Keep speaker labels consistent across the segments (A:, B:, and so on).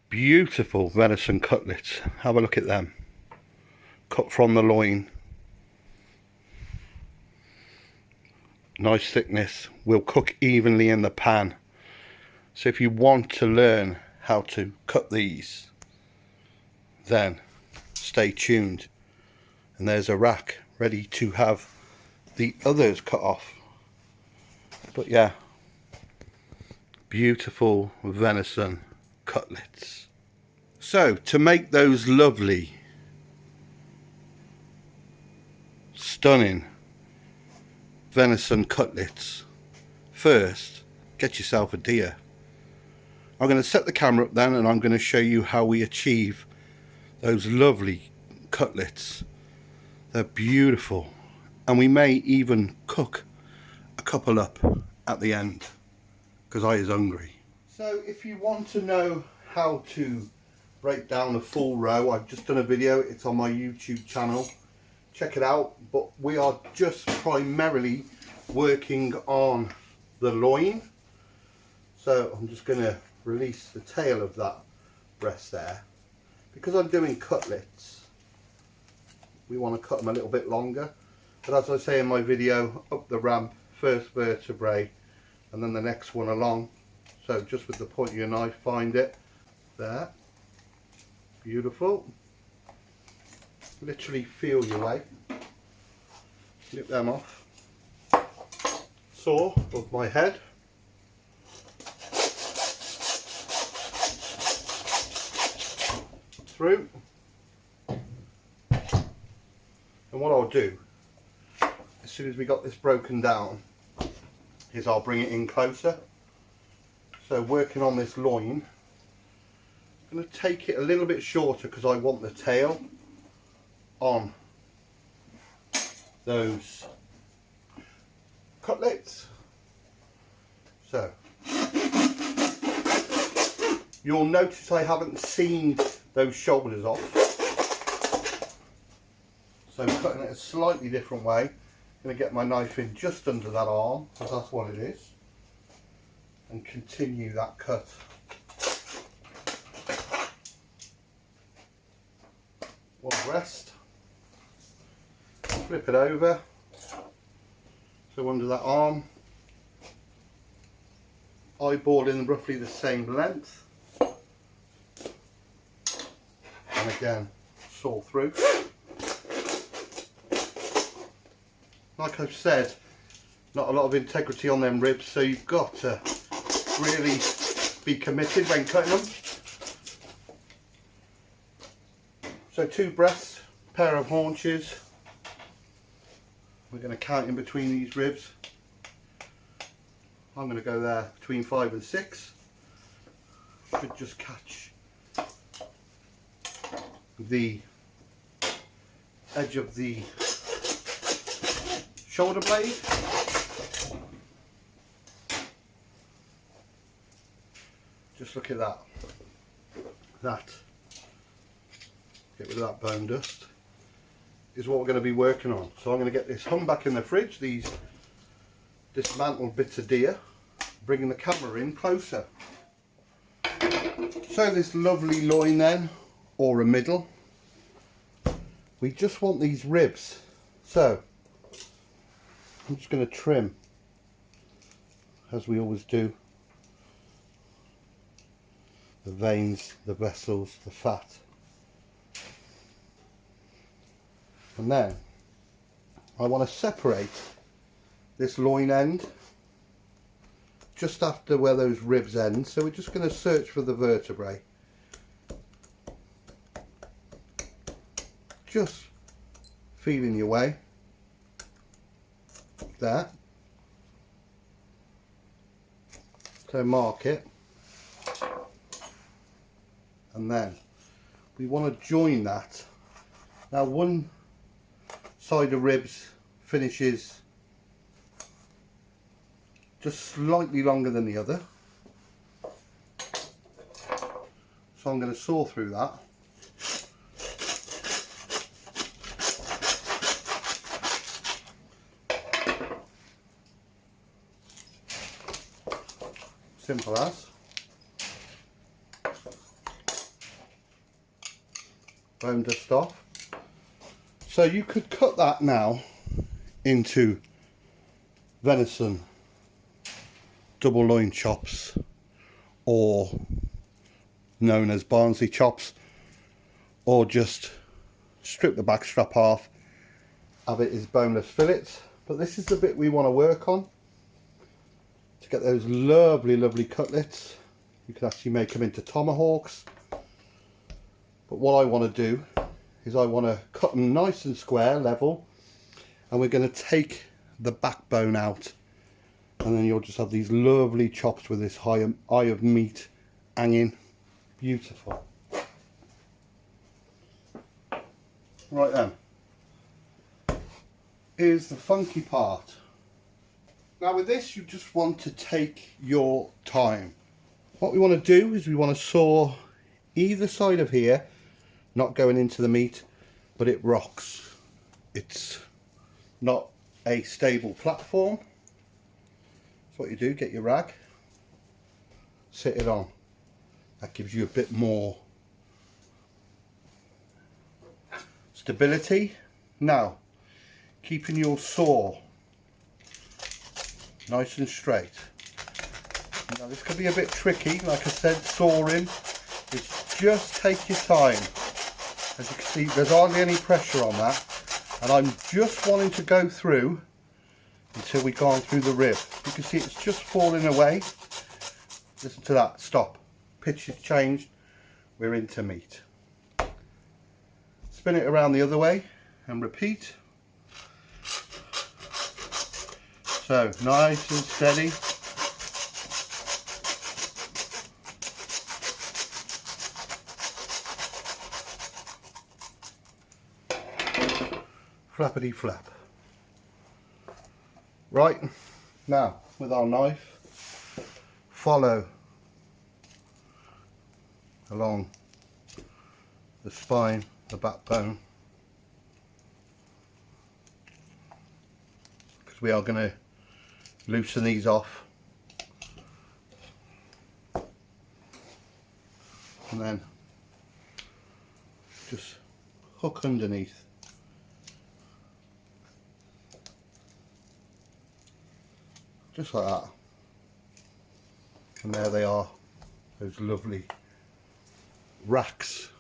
A: Beautiful venison cutlets. Have a look at them. Cut from the loin. Nice thickness. Will cook evenly in the pan. So if you want to learn how to cut these, then stay tuned. And there's a rack ready to have the others cut off. But yeah, beautiful venison cutlets. So to make those lovely, stunning venison cutlets, first get yourself a deer. I'm going to set the camera up then, and I'm going to show you how we achieve those lovely cutlets. They're beautiful, and we may even cook a couple up at the end because I is hungry. So if you want to know how to break down a full roe, I've just done a video. It's on my YouTube channel. Check it out. But we are just primarily working on the loin. So I'm just going to release the tail of that breast there. Because I'm doing cutlets, we want to cut them a little bit longer. But as I say in my video, up the ramp, first vertebrae, and then the next one along. So just with the point of your knife, find it. There. Beautiful. Literally feel your way. Snip them off. Saw above my head. Through. And what I'll do, as soon as we got this broken down, is I'll bring it in closer. So working on this loin, I'm going to take it a little bit shorter because I want the tail on those cutlets. So you'll notice I haven't seamed those shoulders off. So I'm cutting it a slightly different way. I'm going to get my knife in just under that arm, because that's what it is, and continue that cut. One breast, flip it over, so under that arm, eyeball in roughly the same length, and again saw through. Like I've said, not a lot of integrity on them ribs, so you've got to really be committed when cutting them. So 2 breasts, pair of haunches. We're going to count in between these ribs. I'm going to go there between 5 and 6. Should just catch the edge of the shoulder blade. Just look at that. Get rid of that bone dust. Is what we're going to be working on. So I'm going to get this hung back in the fridge, these dismantled bits of deer, bringing the camera in closer. So this lovely loin then, or a middle, we just want these ribs. So I'm just going to trim, as we always do, the veins, the vessels, the fat. And then I want to separate this loin end just after where those ribs end. So we're just going to search for the vertebrae. Just feeling your way. There. So mark it. And then we want to join that. Now one side of ribs finishes just slightly longer than the other. So I'm going to saw through that. Simple as. bone dust off. So you could cut that now into venison double loin chops, or known as Barnsley chops, or just strip the back strap off, have it as boneless fillets. But this is the bit we want to work on to get those lovely cutlets. You can actually make them into tomahawks. But what I want to do is I want to cut them nice and square, level, and we're going to take the backbone out, and then you'll just have these lovely chops with this eye of meat hanging. Beautiful. Right then, here's the funky part. Now with this, you just want to take your time. What we want to do is we want to saw either side of here, not going into the meat, but it rocks. It's not a stable platform. So what you do, get your rag, sit it on. That gives you a bit more stability. Now, keeping your saw nice and straight. Now this can be a bit tricky, like I said, sawing. It's just take your time. As you can see, there's hardly any pressure on that, and I'm just wanting to go through until we've gone through the rib. You can see it's just falling away. Listen to that, stop. Pitch has changed, we're into meat. Spin it around the other way and repeat. So nice and steady. Flappity flap. Right, now with our knife, follow along the spine, the backbone, because we are going to loosen these off, and then just hook underneath. Just like that. And there they are, those lovely racks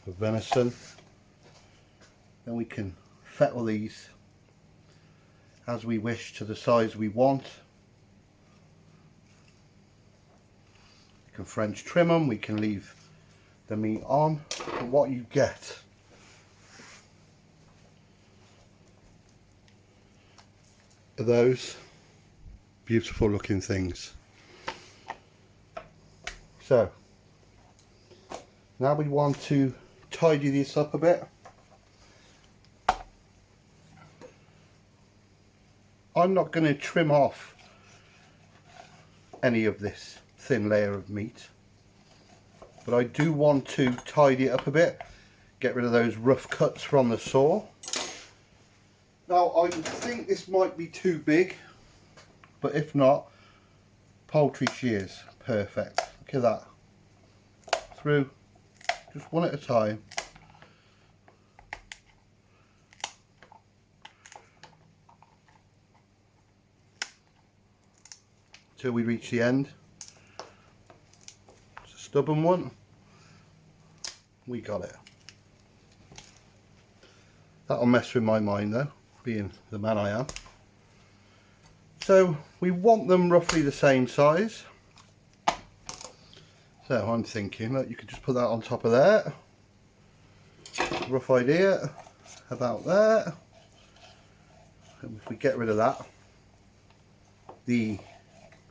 A: of venison. Then we can fettle these as we wish to the size we want. We can French trim them, we can leave the meat on, but what you get are those beautiful looking things. So now we want to tidy this up a bit. I'm not going to trim off any of this thin layer of meat, but I do want to tidy it up a bit, get rid of those rough cuts from the saw. Now I think this might be too big, but if not, poultry shears, perfect. Look at that. Through, just one at a time. Till we reach the end. It's a stubborn one. We got it. That'll mess with my mind though, being the man I am. So we want them roughly the same size. So I'm thinking that you could just put that on top of there. Rough idea about there. And if we get rid of that, the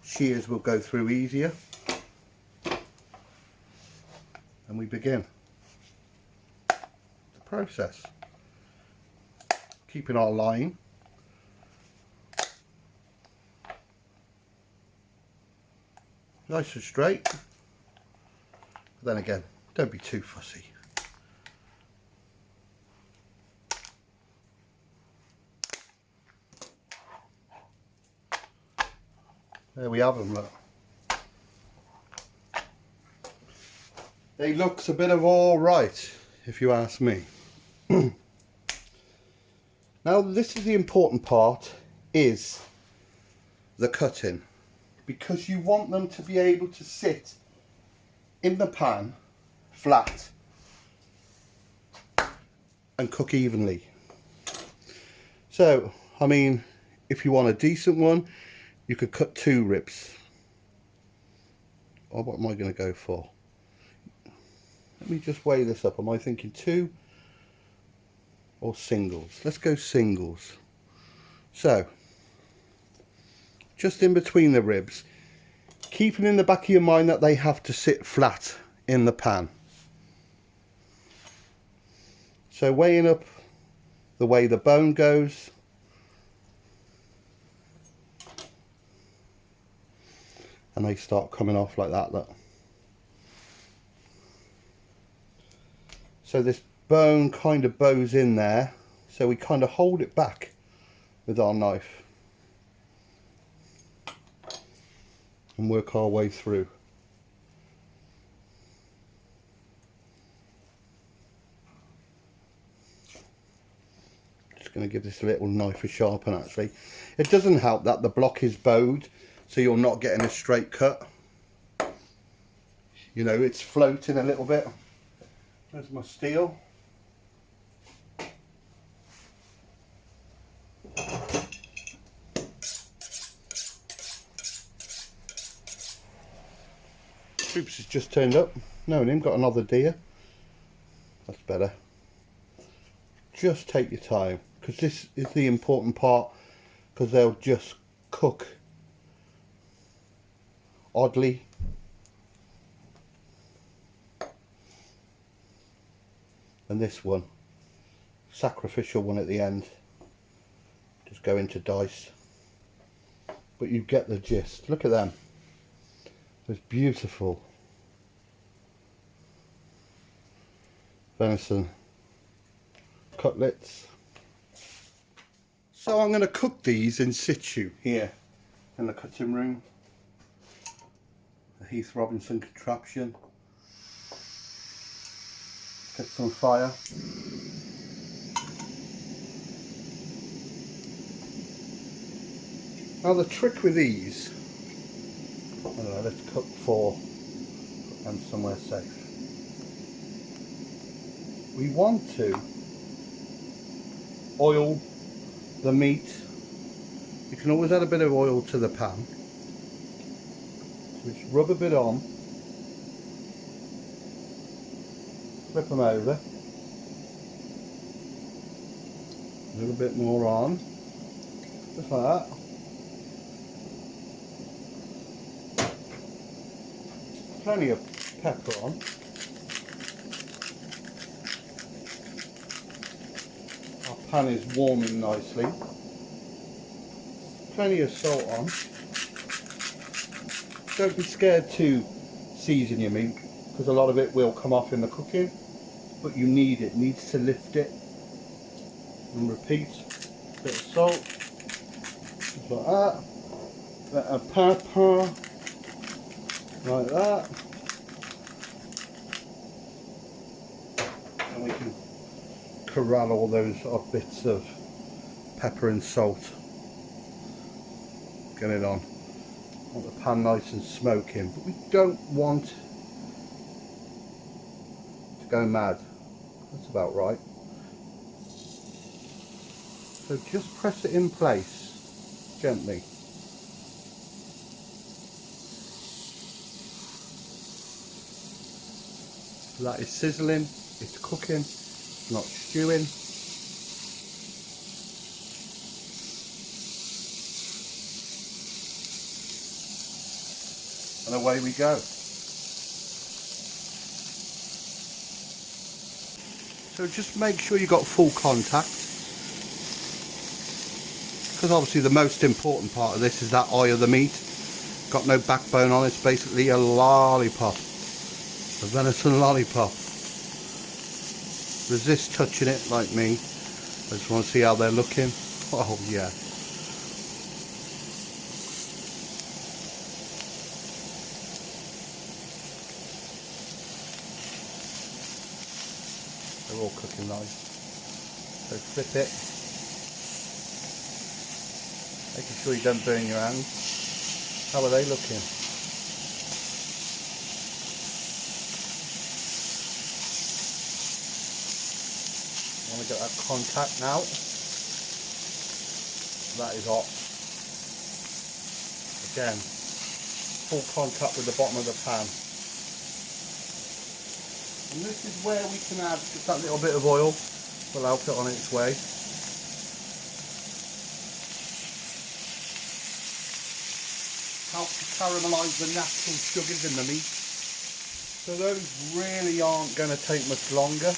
A: shears will go through easier. And we begin the process. Keeping our line. Nice and straight. But then again, don't be too fussy. There we have them, look. They looks a bit of all right, if you ask me. Now this is the important part, is the cutting, because you want them to be able to sit in the pan flat and cook evenly. So I mean, if you want a decent one, you could cut 2 ribs. Or what am I going to go for? Let me just weigh this up. Am I thinking 2 or singles? Let's go singles. So just in between the ribs, keeping in the back of your mind that they have to sit flat in the pan. So weighing up the way the bone goes, and they start coming off like that, look. So this bone kind of bows in there, so we kind of hold it back with our knife and work our way through. Just going to give this little knife a sharpen actually. It doesn't help that the block is bowed, so you're not getting a straight cut. You know, it's floating a little bit. There's my steel. Troops has just turned up. Knowing him, got another deer. That's better. Just take your time, because this is the important part, because they'll just cook oddly. And this one, sacrificial one at the end, just go into dice. But you get the gist. Look at them. It's beautiful. Venison cutlets. So I'm going to cook these in situ here in the cutting room. The Heath Robinson contraption. Get some fire. Now the trick with these, let's cook 4, put them somewhere safe. We want to oil the meat. You can always add a bit of oil to the pan. So just rub a bit on, flip them over, a little bit more on, just like that. Plenty of pepper on. Our pan is warming nicely. Plenty of salt on. Don't be scared to season your meat, because a lot of it will come off in the cooking, but you need it, needs to lift it. And repeat, bit of salt, just like that, bit of pepper, like that, and we can corral all those odd bits of pepper and salt. Get it on. Want the pan nice and smoking, but we don't want to go mad. That's about right. So just press it in place gently. That is sizzling, it's cooking, it's not stewing. And away we go. So just make sure you got full contact, because obviously the most important part of this is that eye of the meat. Got no backbone on, it's basically a lollipop. A venison lollipop. Resist touching it like me. I just want to see how they're looking. Oh yeah. They're all cooking nice. So flip it. Making sure you don't burn your hands. How are they looking? I want to get that contact now. That is hot. Again, full contact with the bottom of the pan. And this is where we can add just that little bit of oil. We'll help it on its way. Help to caramelise the natural sugars in the meat. So those really aren't going to take much longer.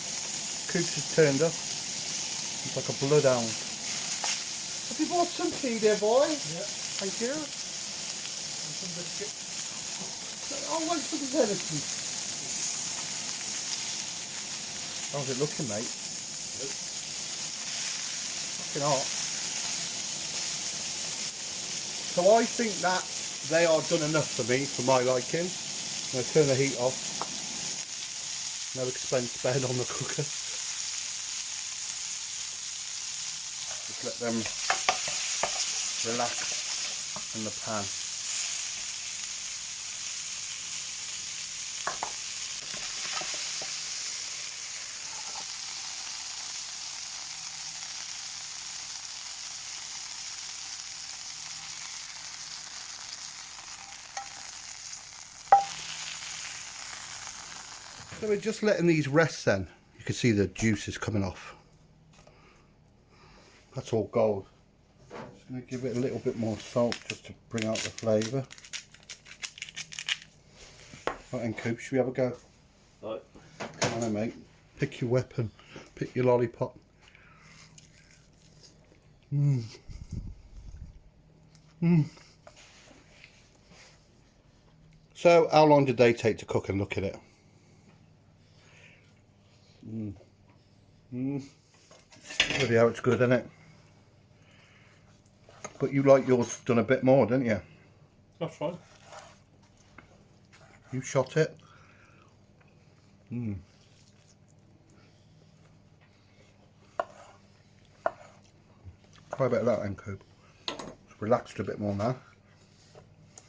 A: Coops has turned up. He's like a bloodhound. Have you bought some tea there, boy? Yeah. Thank you. And some biscuits. I'll wait for the venison. How's it looking, mate? Good. Fucking hot. So I think that they are done enough for me, for my liking. I'm going to turn the heat off. No expense spared on the cooker. Just let them relax in the pan. So we're just letting these rest then. You can see the juices coming off. That's all gold. Just going to give it a little bit more salt just to bring out the flavour. Right then, Coop, should we have a go?
B: Right.
A: Come on then, mate. Pick your weapon. Pick your lollipop. Mmm. Mmm. So, how long did they take to cook and look at it? Mmm. Mmm. Bloody hell, it's good, isn't it? But you like yours done a bit more, didn't you?
B: That's fine.
A: You shot it. Mmm. Try a bit of that then, Coop. It's relaxed a bit more now.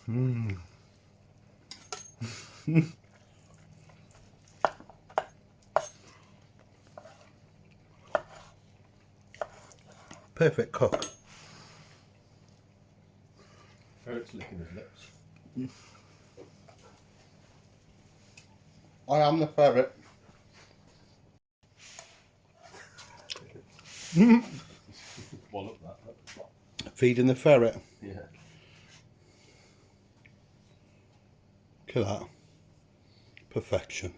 A: Mmm. Perfect cook.
B: Ferret's licking his lips.
A: I am the ferret.
B: Wallop that.
A: Feeding the ferret.
B: Yeah.
A: Look at that. Perfection.